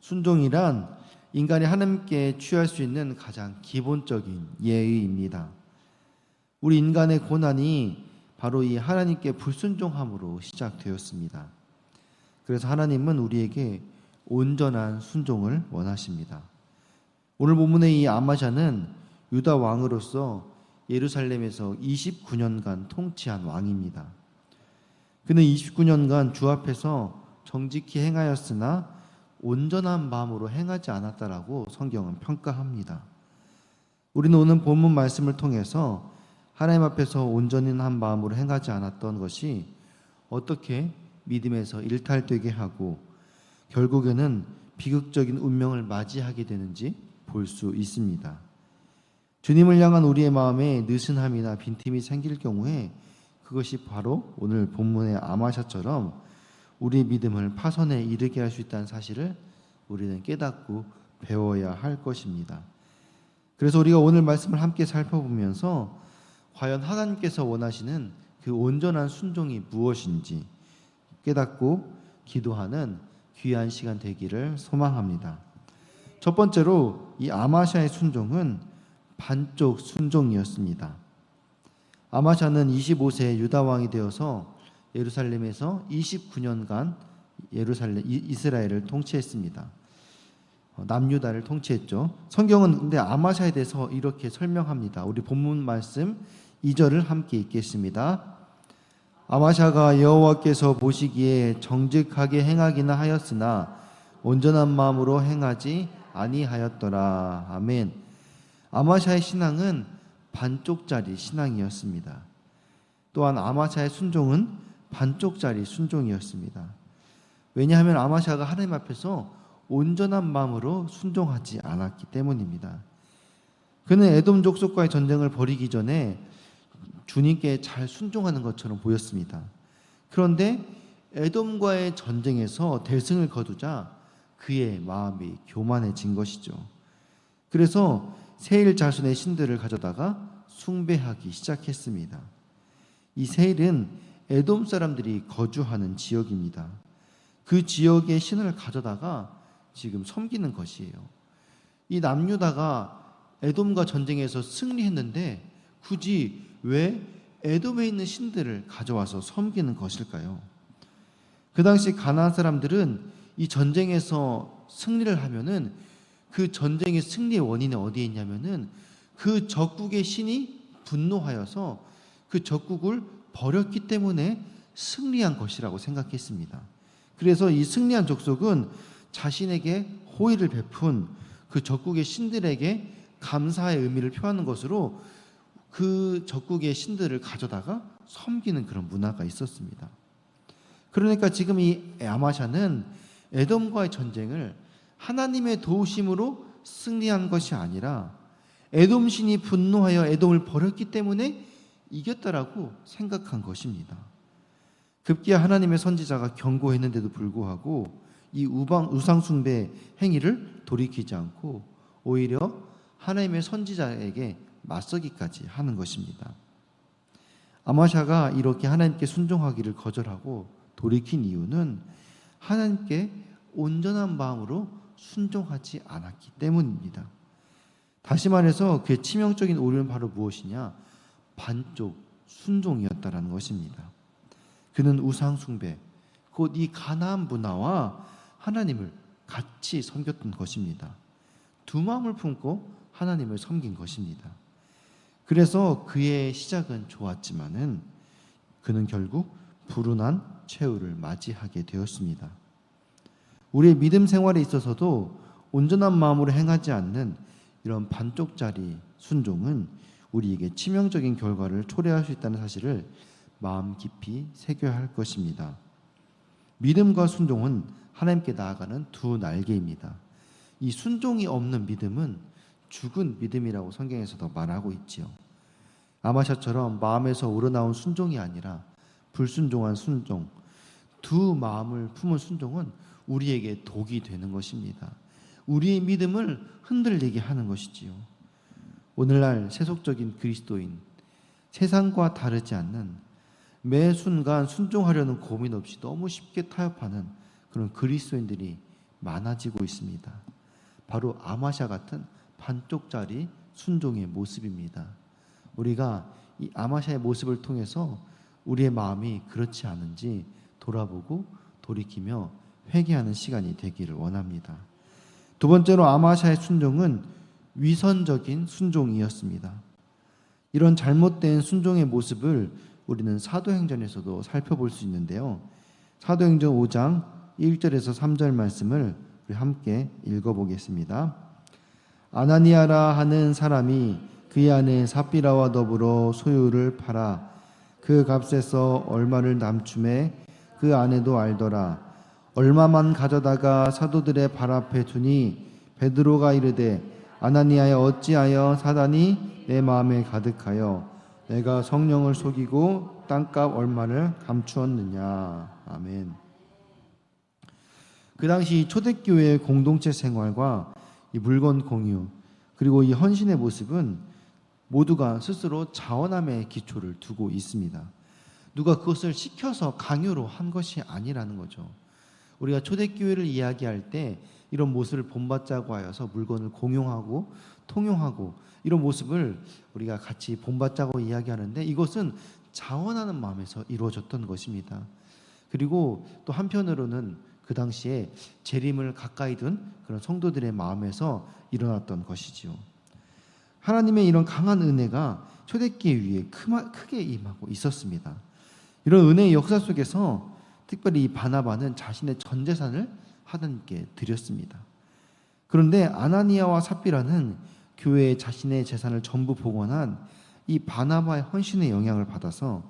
순종이란 인간이 하나님께 취할 수 있는 가장 기본적인 예의입니다. 우리 인간의 고난이 바로 이 하나님께 불순종함으로 시작되었습니다. 그래서 하나님은 우리에게 온전한 순종을 원하십니다. 오늘 본문의 이 아마샤는 유다 왕으로서 예루살렘에서 29년간 통치한 왕입니다. 그는 29년간 주 앞에서 정직히 행하였으나 온전한 마음으로 행하지 않았다라고 성경은 평가합니다. 우리는 오늘 본문 말씀을 통해서 하나님 앞에서 온전한 마음으로 행하지 않았던 것이 어떻게 믿음에서 일탈되게 하고 결국에는 비극적인 운명을 맞이하게 되는지 볼 수 있습니다. 주님을 향한 우리의 마음에 느슨함이나 빈틈이 생길 경우에 그것이 바로 오늘 본문의 아마샤처럼 우리 믿음을 파선에 이르게 할 수 있다는 사실을 우리는 깨닫고 배워야 할 것입니다. 그래서 우리가 오늘 말씀을 함께 살펴보면서 과연 하나님께서 원하시는 그 온전한 순종이 무엇인지 깨닫고 기도하는 귀한 시간 되기를 소망합니다. 첫 번째로 이 아마샤의 순종은 반쪽 순종이었습니다. 아마샤는 25세 유다 왕이 되어서 예루살렘에서 29년간 이스라엘을 통치했습니다. 남유다를 통치했죠. 성경은 근데 아마샤에 대해서 이렇게 설명합니다. 우리 본문 말씀 2절을 함께 읽겠습니다. 아마샤가 여호와께서 보시기에 정직하게 행하기는 하였으나 온전한 마음으로 행하지 아니하였더라. 아멘. 아마샤의 신앙은 반쪽짜리 신앙이었습니다. 또한 아마샤의 순종은 반쪽짜리 순종이었습니다. 왜냐하면 아마샤가 하나님 앞에서 온전한 마음으로 순종하지 않았기 때문입니다. 그는 에돔 족속과의 전쟁을 벌이기 전에 주님께 잘 순종하는 것처럼 보였습니다. 그런데 에돔과의 전쟁에서 대승을 거두자 그의 마음이 교만해진 것이죠. 그래서 세일 자손의 신들을 가져다가 숭배하기 시작했습니다. 이 세일은 에돔 사람들이 거주하는 지역입니다. 그 지역의 신을 가져다가 지금 섬기는 것이에요. 이 남유다가 에돔과 전쟁에서 승리했는데 굳이 왜 에돔에 있는 신들을 가져와서 섬기는 것일까요? 그 당시 가나안 사람들은 이 전쟁에서 승리를 하면은 그 전쟁의 승리의 원인이 어디에 있냐면은 그 적국의 신이 분노하여서 그 적국을 버렸기 때문에 승리한 것이라고 생각했습니다. 그래서 이 승리한 족속은 자신에게 호의를 베푼 그 적국의 신들에게 감사의 의미를 표하는 것으로 그 적국의 신들을 가져다가 섬기는 그런 문화가 있었습니다. 그러니까 지금 이 아마샤는 에돔과의 전쟁을 하나님의 도우심으로 승리한 것이 아니라 에돔 신이 분노하여 에돔을 버렸기 때문에 이겼다라고 생각한 것입니다. 급기야 하나님의 선지자가 경고했는데도 불구하고 이 우상 숭배 행위를 돌이키지 않고 오히려 하나님의 선지자에게 맞서기까지 하는 것입니다. 아마샤가 이렇게 하나님께 순종하기를 거절하고 돌이킨 이유는 하나님께 온전한 마음으로 순종하지 않았기 때문입니다. 다시 말해서 그의 치명적인 오류는 바로 무엇이냐? 반쪽 순종이었다라는 것입니다. 그는 우상 숭배, 곧 이 가나안 문화와 하나님을 같이 섬겼던 것입니다. 두 마음을 품고 하나님을 섬긴 것입니다. 그래서 그의 시작은 좋았지만은 그는 결국 불운한 최후를 맞이하게 되었습니다. 우리의 믿음 생활에 있어서도 온전한 마음으로 행하지 않는 이런 반쪽짜리 순종은 우리에게 치명적인 결과를 초래할 수 있다는 사실을 마음 깊이 새겨야 할 것입니다. 믿음과 순종은 하나님께 나아가는 두 날개입니다. 이 순종이 없는 믿음은 죽은 믿음이라고 성경에서도 말하고 있지요. 아마샤처럼 마음에서 우러나온 순종이 아니라 불순종한 순종, 두 마음을 품은 순종은 우리에게 독이 되는 것입니다. 우리의 믿음을 흔들리게 하는 것이지요. 오늘날 세속적인 그리스도인, 세상과 다르지 않는 매 순간 순종하려는 고민 없이 너무 쉽게 타협하는 그런 그리스도인들이 많아지고 있습니다. 바로 아마샤 같은 반쪽짜리 순종의 모습입니다. 우리가 이 아마샤의 모습을 통해서 우리의 마음이 그렇지 않은지 돌아보고 돌이키며 회개하는 시간이 되기를 원합니다. 두 번째로 아마샤의 순종은 위선적인 순종이었습니다. 이런 잘못된 순종의 모습을 우리는 사도행전에서도 살펴볼 수 있는데요. 사도행전 5장 1절에서 3절 말씀을 우리 함께 읽어보겠습니다. 아나니아라 하는 사람이 그의 아내 삽비라와 더불어 소유를 팔아 그 값에서 얼마를 남춤에 그 아내도 알더라. 얼마만 가져다가 사도들의 발 앞에 두니 베드로가 이르되 아나니아여 어찌하여 사단이 내 마음에 가득하여 내가 성령을 속이고 땅값 얼마를 감추었느냐. 아멘. 그 당시 초대교회의 공동체 생활과 이 물건 공유 그리고 이 헌신의 모습은 모두가 스스로 자원함의 기초를 두고 있습니다. 누가 그것을 시켜서 강요로 한 것이 아니라는 거죠. 우리가 초대교회를 이야기할 때 이런 모습을 본받자고 하여서 물건을 공용하고 통용하고 이런 모습을 우리가 같이 본받자고 이야기하는데 이것은 자원하는 마음에서 이루어졌던 것입니다. 그리고 또 한편으로는 그 당시에 재림을 가까이 둔 그런 성도들의 마음에서 일어났던 것이지요. 하나님의 이런 강한 은혜가 초대교회 위에 크게 임하고 있었습니다. 이런 은혜의 역사 속에서 특별히 이 바나바는 자신의 전 재산을 하나님께 드렸습니다. 그런데 아나니아와 삽비라는 교회에 자신의 재산을 전부 봉헌한 이 바나바의 헌신의 영향을 받아서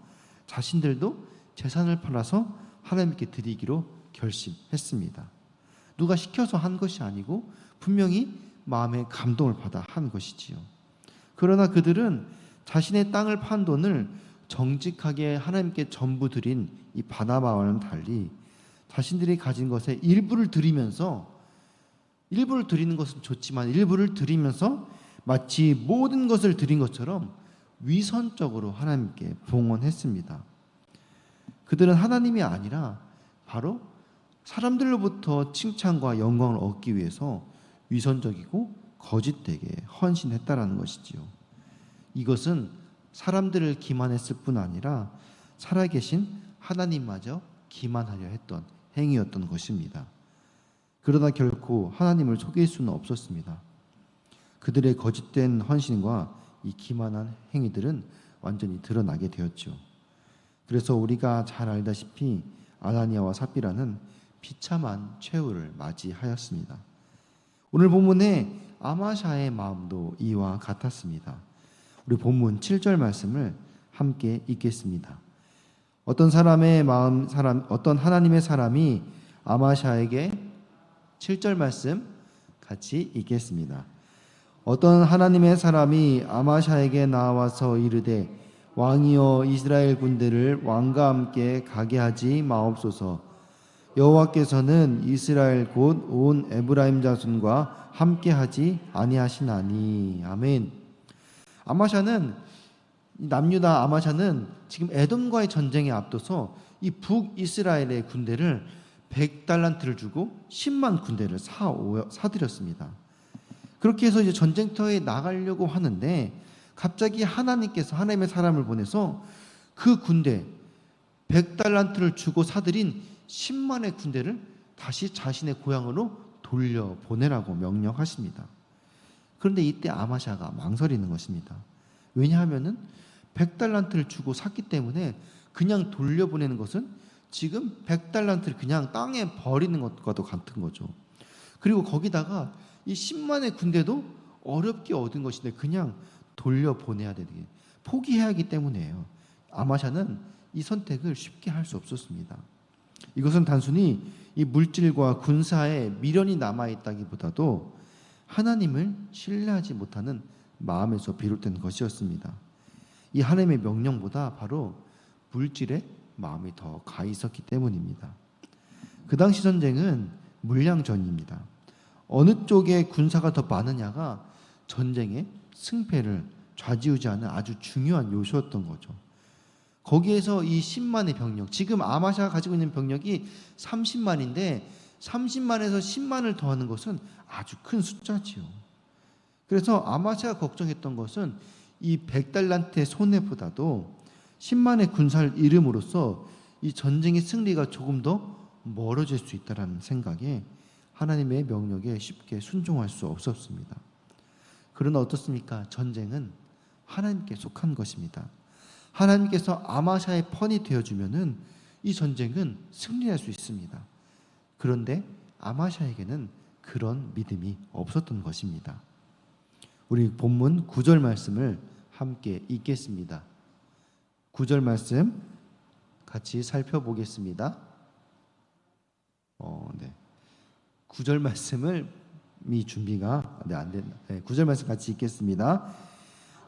자신들도 재산을 팔아서 하나님께 드리기로 결심했습니다. 누가 시켜서 한 것이 아니고 분명히 마음의 감동을 받아 한 것이지요. 그러나 그들은 자신의 땅을 판 돈을 정직하게 하나님께 전부 드린 이 바나바와는 달리 자신들이 가진 것의 일부를 드리면서 일부를 드리는 것은 좋지만 일부를 드리면서 마치 모든 것을 드린 것처럼 위선적으로 하나님께 봉헌했습니다. 그들은 하나님이 아니라 바로 사람들로부터 칭찬과 영광을 얻기 위해서 위선적이고 거짓되게 헌신했다라는 것이지요. 이것은 사람들을 기만했을 뿐 아니라 살아계신 하나님마저 기만하려 했던 행위였던 것입니다. 그러다 결코 하나님을 속일 수는 없었습니다. 그들의 거짓된 헌신과 이 기만한 행위들은 완전히 드러나게 되었죠. 그래서 우리가 잘 알다시피 아나니아와 삽비라는 비참한 최후를 맞이하였습니다. 오늘 본문에 아마샤의 마음도 이와 같았습니다. 우리 본문 7절 말씀을 함께 읽겠습니다. 어떤 하나님의 사람이 아마샤에게 7절 말씀 같이 읽겠습니다. 어떤 하나님의 사람이 아마샤에게 나와서 이르되 왕이여 이스라엘 군대를 왕과 함께 가게 하지 마옵소서. 여호와께서는 이스라엘 곧 온 에브라임 자손과 함께 하지 아니하시나니. 아멘. 남유다 아마샤는 지금 에돔과의 전쟁에 앞서서 이 북이스라엘의 군대를 100달란트를 주고 10만 군대를 사들였습니다. 그렇게 해서 이제 전쟁터에 나가려고 하는데 갑자기 하나님께서 하나님의 사람을 보내서 그 군대 100달란트를 주고 사들인 10만의 군대를 다시 자신의 고향으로 돌려보내라고 명령하십니다. 그런데 이때 아마샤가 망설이는 것입니다. 왜냐하면은 100달란트를 주고 샀기 때문에 그냥 돌려보내는 것은 지금 100달란트를 그냥 땅에 버리는 것과도 같은 거죠. 그리고 거기다가 이 10만의 군대도 어렵게 얻은 것인데 그냥 돌려보내야 되는 게 포기해야 하기 때문이에요. 아마샤는 이 선택을 쉽게 할 수 없었습니다. 이것은 단순히 이 물질과 군사에 미련이 남아있다기보다도 하나님을 신뢰하지 못하는 마음에서 비롯된 것이었습니다. 이 하나님의 명령보다 바로 물질에 마음이 더 가 있었기 때문입니다. 그 당시 전쟁은 물량전입니다. 어느 쪽의 군사가 더 많으냐가 전쟁의 승패를 좌지우지하는 아주 중요한 요소였던 거죠. 거기에서 이 10만의 병력, 지금 아마샤가 가지고 있는 병력이 30만인데 30만에서 10만을 더하는 것은 아주 큰 숫자지요. 그래서 아마샤가 걱정했던 것은 이 100달란트의 손해보다도 10만의 군사를 잃음으로써 이 전쟁의 승리가 조금 더 멀어질 수 있다는 생각에 하나님의 명령에 쉽게 순종할 수 없었습니다. 그러나 어떻습니까? 전쟁은 하나님께 속한 것입니다. 하나님께서 아마샤의 편이 되어주면은 이 전쟁은 승리할 수 있습니다. 그런데 아마샤에게는 그런 믿음이 없었던 것입니다. 우리 본문 9절 말씀을 함께 읽겠습니다. 9절 말씀 같이 살펴보겠습니다. 9절 말씀을 준비가 안 된다. 9절 말씀 같이 읽겠습니다.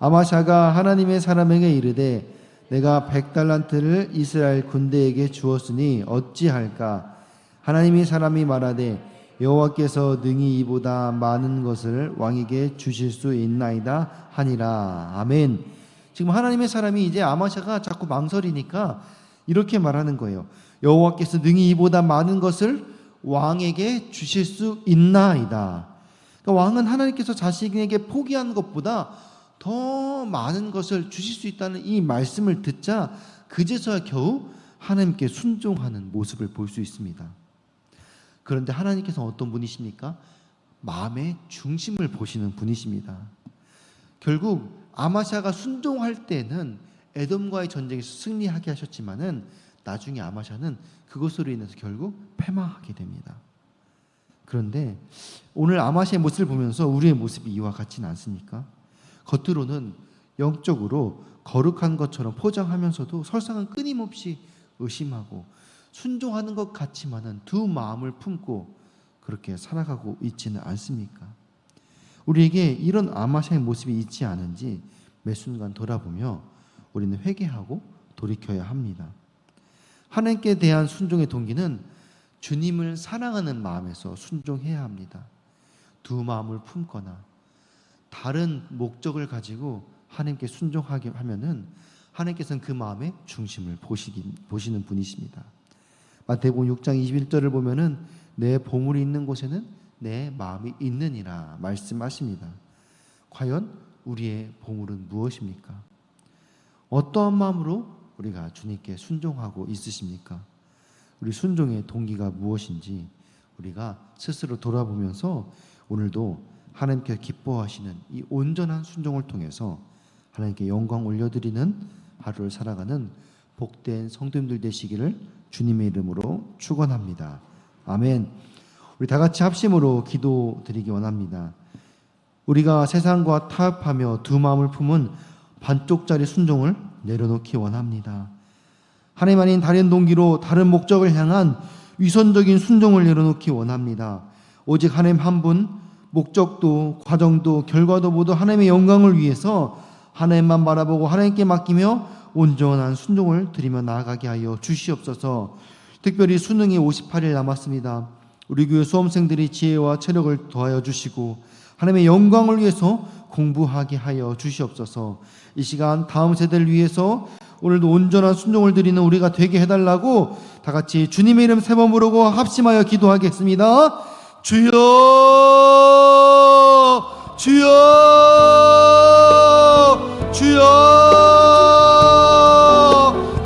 아마샤가 하나님의 사람에게 이르되 내가 100달란트를 이스라엘 군대에게 주었으니 어찌할까? 하나님의 사람이 말하되 여호와께서 능히 이보다 많은 것을 왕에게 주실 수 있나이다 하니라. 아멘. 지금 하나님의 사람이 이제 아마샤가 자꾸 망설이니까 이렇게 말하는 거예요. 여호와께서 능히 이보다 많은 것을 왕에게 주실 수 있나이다. 그러니까 왕은 하나님께서 자신에게 포기한 것보다 더 많은 것을 주실 수 있다는 이 말씀을 듣자 그제서야 겨우 하나님께 순종하는 모습을 볼 수 있습니다. 그런데 하나님께서는 어떤 분이십니까? 마음의 중심을 보시는 분이십니다. 결국 아마샤가 순종할 때는 에돔과의 전쟁에서 승리하게 하셨지만은 나중에 아마샤는 그것으로 인해서 결국 패망하게 됩니다. 그런데 오늘 아마샤의 모습을 보면서 우리의 모습이 이와 같지는 않습니까? 겉으로는 영적으로 거룩한 것처럼 포장하면서도 설상은 끊임없이 의심하고 순종하는 것 같지만은 두 마음을 품고 그렇게 살아가고 있지는 않습니까? 우리에게 이런 아마샤의 모습이 있지 않은지 매 순간 돌아보며 우리는 회개하고 돌이켜야 합니다. 하나님께 대한 순종의 동기는 주님을 사랑하는 마음에서 순종해야 합니다. 두 마음을 품거나 다른 목적을 가지고 하나님께 순종하게 하면은 하나님께서는 그 마음의 중심을 보시는 분이십니다. 마태복음 6장 21절을 보면은 내 보물이 있는 곳에는 내 마음이 있느니라 말씀하십니다. 과연 우리의 보물은 무엇입니까? 어떠한 마음으로 우리가 주님께 순종하고 있으십니까? 우리 순종의 동기가 무엇인지 우리가 스스로 돌아보면서 오늘도 하나님께서 기뻐하시는 이 온전한 순종을 통해서 하나님께 영광 올려드리는 하루를 살아가는 복된 성도님들 되시기를 주님의 이름으로 축원합니다. 아멘. 우리 다 같이 합심으로 기도드리기 원합니다. 우리가 세상과 타협하며 두 마음을 품은 반쪽짜리 순종을 내려놓기 원합니다. 하나님 아닌 다른 동기로 다른 목적을 향한 위선적인 순종을 내려놓기 원합니다. 오직 하나님 한 분, 목적도 과정도 결과도 모두 하나님의 영광을 위해서 하나님만 바라보고 하나님께 맡기며 온전한 순종을 드리며 나아가게 하여 주시옵소서. 특별히 수능이 58일 남았습니다. 우리 교회 수험생들이 지혜와 체력을 더하여 주시고 하나님의 영광을 위해서 공부하게 하여 주시옵소서. 이 시간 다음 세대를 위해서 오늘도 온전한 순종을 드리는 우리가 되게 해달라고 다 같이 주님의 이름 세 번 부르고 합심하여 기도하겠습니다. 주여 주여